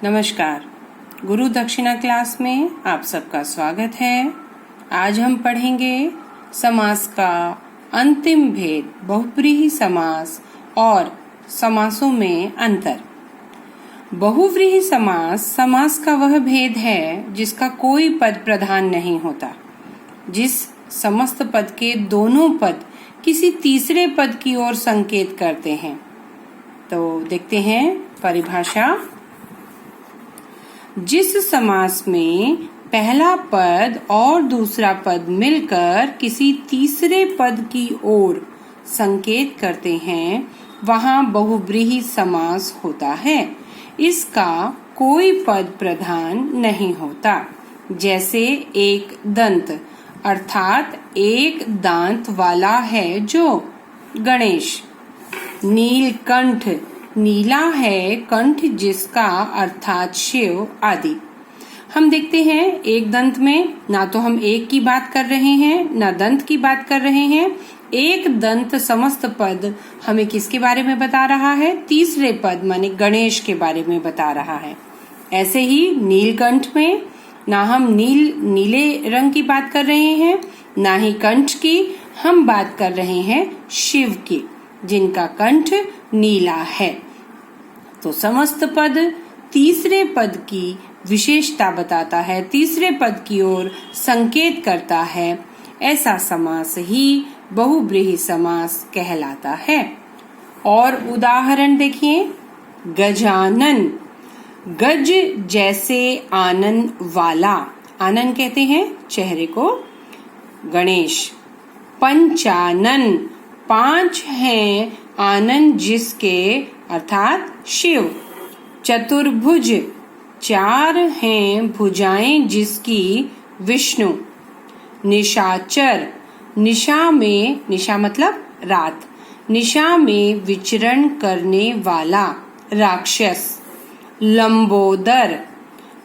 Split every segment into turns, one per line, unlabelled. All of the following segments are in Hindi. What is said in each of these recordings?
नमस्कार। गुरु दक्षिणा क्लास में आप सबका स्वागत है। आज हम पढ़ेंगे समास का अंतिम भेद, बहुव्रीहि समास और समासों में अंतर। बहुव्रीहि समास समास का वह भेद है जिसका कोई पद प्रधान नहीं होता, जिस समस्त पद के दोनों पद किसी तीसरे पद की ओर संकेत करते हैं। तो देखते हैं परिभाषा। जिस समास में पहला पद और दूसरा पद मिलकर किसी तीसरे पद की ओर संकेत करते हैं, वहां बहुव्रीहि समास होता है। इसका कोई पद प्रधान नहीं होता। जैसे एक दंत अर्थात एक दांत वाला है जो गणेश। नीलकंठ, नीला है कंठ जिसका अर्थात शिव आदि। हम देखते हैं एक दंत में ना तो हम एक की बात कर रहे हैं ना दंत की बात कर रहे हैं। एक दंत समस्त पद हमें किसके बारे में बता रहा है? तीसरे पद माने गणेश के बारे में बता रहा है। ऐसे ही नीलकंठ में ना हम नीले रंग की बात कर रहे हैं ना ही कंठ की, हम बात कर रहे हैं शिव की जिनका कंठ नीला है। तो समस्त पद तीसरे पद की विशेषता बताता है, तीसरे पद की ओर संकेत करता है। ऐसा समास ही बहुव्रीहि समास कहलाता है। और उदाहरण देखिए। गजानन, गज जैसे आनंद वाला, आनंद कहते हैं चेहरे को। गणेश। पंचानन, पांच हैं आनंद जिसके अर्थात शिव। चतुर्भुज, चार हैं भुजाएं जिसकी विष्णु। निशाचर, निशा में, निशा मतलब रात, निशा में विचरण करने वाला राक्षस। लंबोदर,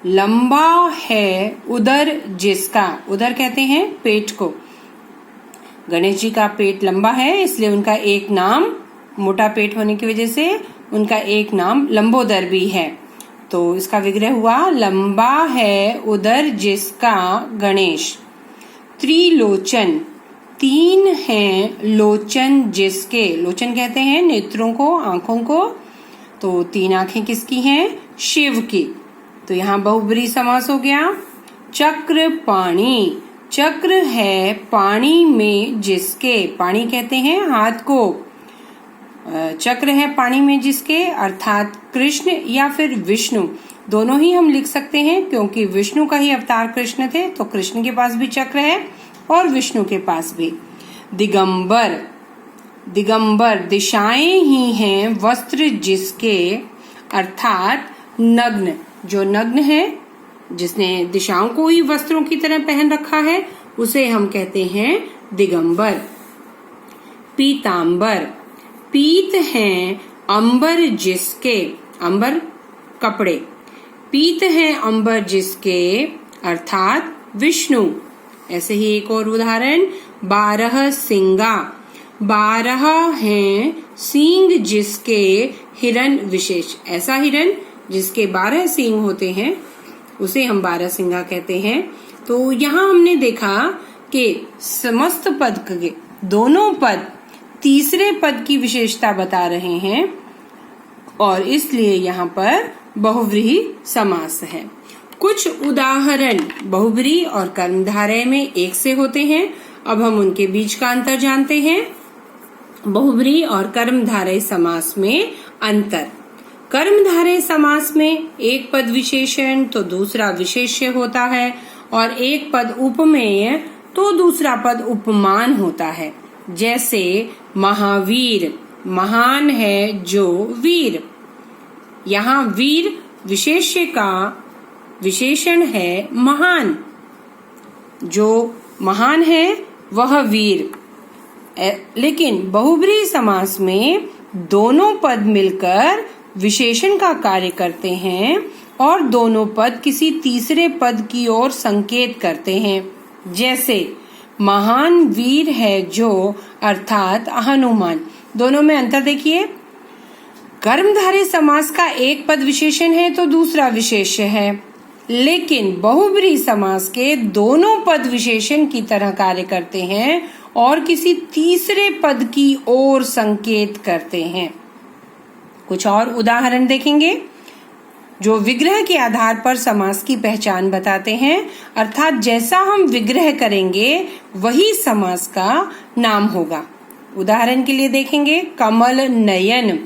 लंबा है उदर जिसका, उदर कहते हैं पेट को। गणेश जी का पेट लंबा है इसलिए उनका एक नाम, मोटा पेट होने की वजह से उनका एक नाम लंबोदर भी है। तो इसका विग्रह हुआ लंबा है उदर जिसका गणेश। त्रिलोचन, तीन हैं लोचन जिसके, लोचन कहते हैं नेत्रों को, आंखों को। तो तीन आंखें किसकी हैं? शिव की। तो यहाँ बहुव्रीहि समास हो गया। चक्र पाणी, चक्र है पानी में जिसके, पानी कहते हैं हाथ को। चक्र है पानी में जिसके अर्थात कृष्ण या फिर विष्णु, दोनों ही हम लिख सकते हैं क्योंकि विष्णु का ही अवतार कृष्ण थे, तो कृष्ण के पास भी चक्र है और विष्णु के पास भी। दिगंबर, दिगंबर दिशाएं ही हैं वस्त्र जिसके अर्थात नग्न, जो नग्न है जिसने दिशाओं को ही वस्त्रों की तरह पहन रखा है उसे हम कहते हैं दिगंबर। पीतांबर, पीत हैं अंबर जिसके, अंबर कपड़े, पीत हैं अंबर जिसके अर्थात विष्णु। ऐसे ही एक और उदाहरण। 12 सिंगा, 12 हैं सींग जिसके हिरण विशेष, ऐसा हिरण जिसके 12 सींग होते हैं उसे हम 12 सिंगा कहते हैं। तो यहाँ हमने देखा कि समस्त पद के दोनों पद तीसरे पद की विशेषता बता रहे हैं और इसलिए यहाँ पर बहुव्रीहि समास है। कुछ उदाहरण बहुव्रीहि और कर्मधारय में एक से होते हैं। अब हम उनके बीच का अंतर जानते हैं। बहुव्रीहि और कर्मधारय समास में अंतर। कर्मधारय समास में एक पद विशेषण तो दूसरा विशेष्य होता है और एक पद उपमेय तो दूसरा पद उपमान होता है। जैसे महावीर, महान है जो वीर। यहाँ वीर विशेष्य का विशेषण है महान, जो महान है वह वीर। लेकिन बहुव्रीहि समास में दोनों पद मिलकर विशेषण का कार्य करते हैं और दोनों पद किसी तीसरे पद की ओर संकेत करते हैं। जैसे महान वीर है जो अर्थात हनुमान। दोनों में अंतर देखिए। कर्मधारय समास का एक पद विशेषण है तो दूसरा विशेष्य है, लेकिन बहुब्रीहि समास के दोनों पद विशेषण की तरह कार्य करते हैं और किसी तीसरे पद की ओर संकेत करते हैं। कुछ और उदाहरण देखेंगे जो विग्रह के आधार पर समास की पहचान बताते हैं, अर्थात जैसा हम विग्रह करेंगे वही समास का नाम होगा। उदाहरण के लिए देखेंगे कमल नयन,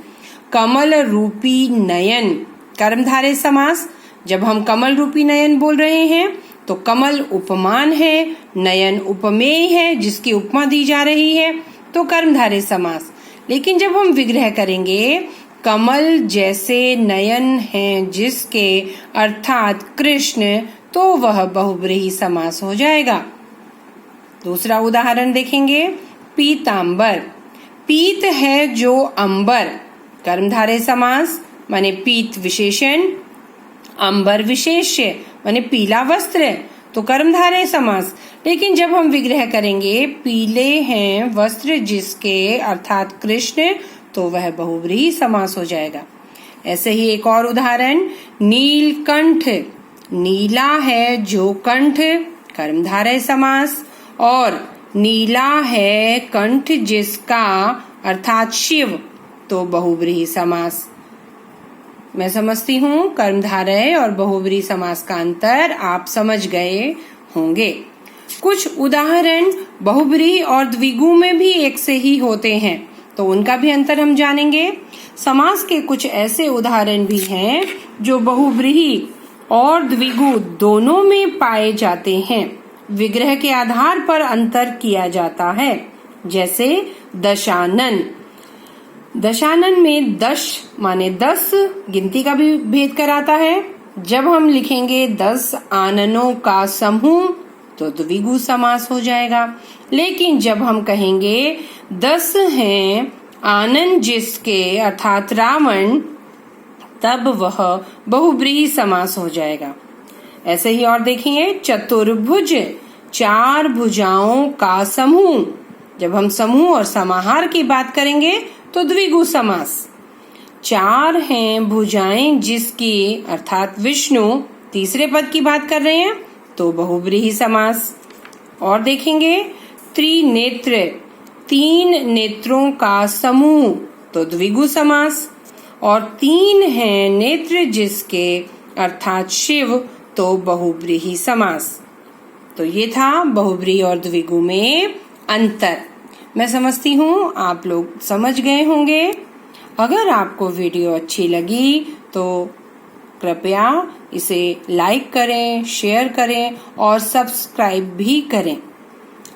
कमल रूपी नयन कर्मधारय समास। जब हम कमल रूपी नयन बोल रहे हैं तो कमल उपमान है, नयन उपमेय है जिसकी उपमा दी जा रही है, तो कर्मधारय समास। लेकिन जब हम विग्रह करेंगे कमल जैसे नयन हैं जिसके, अर्थात कृष्ण, तो वह बहुब्रीहि समास हो जाएगा। दूसरा उदाहरण देखेंगे पीतांबर, पीत है जो अंबर कर्मधारय समास, माने पीत विशेषण, अंबर विशेष्य माने पीला वस्त्र, तो कर्मधारय समास। लेकिन जब हम विग्रह करेंगे पीले हैं वस्त्र जिसके, अर्थात कृष्ण, तो वह बहुब्रीहि समास हो जाएगा। ऐसे ही एक और उदाहरण नीलकंठ, नीला है जो कंठ कर्मधारय समास, और नीला है कंठ जिसका, अर्थात शिव, तो बहुब्रीहि समास। मैं समझती हूँ कर्मधारय और बहुब्रीहि समास का अंतर आप समझ गए होंगे। कुछ उदाहरण बहुब्रीहि और द्विगु में भी एक से ही होते हैं, तो उनका भी अंतर हम जानेंगे। समास के कुछ ऐसे उदाहरण भी हैं जो बहुब्रीहि और द्विगु दोनों में पाए जाते हैं, विग्रह के आधार पर अंतर किया जाता है। जैसे दशानन, दशानन में दश माने 10 गिनती का भी भेद कराता है। जब हम लिखेंगे 10 आननों का समूह तो द्विगु समास हो जाएगा। लेकिन जब हम कहेंगे 10 हैं आनन जिसके, अर्थात रावण, तब वह बहुब्रीहि समास हो जाएगा। ऐसे ही और देखेंगे चतुर्भुज, 4 भुजाओं का समूह। जब हम समूह और समाहार की बात करेंगे तो द्विगु समास। 4 हैं भुजाएं जिसकी, अर्थात विष्णु, तीसरे पद की बात कर रहे हैं तो बहुब्रीहि समास। और देखेंगे त्रिनेत्र, 3 नेत्रों का समूह तो द्विगु समास। और 3 हैं नेत्र जिसके, अर्थात शिव, तो बहुब्रीहि समास। तो ये था बहुब्रीहि और द्विगु में अंतर। मैं समझती हूँ आप लोग समझ गए होंगे। अगर आपको वीडियो अच्छी लगी तो कृपया इसे लाइक करें, शेयर करें और सब्सक्राइब भी करें।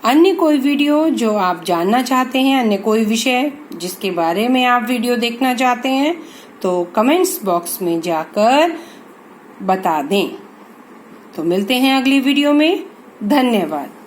अन्य कोई वीडियो जो आप जानना चाहते हैं, अन्य कोई विषय जिसके बारे में आप वीडियो देखना चाहते हैं, तो कमेंट्स बॉक्स में जाकर बता दें। तो मिलते हैं अगली वीडियो में। धन्यवाद।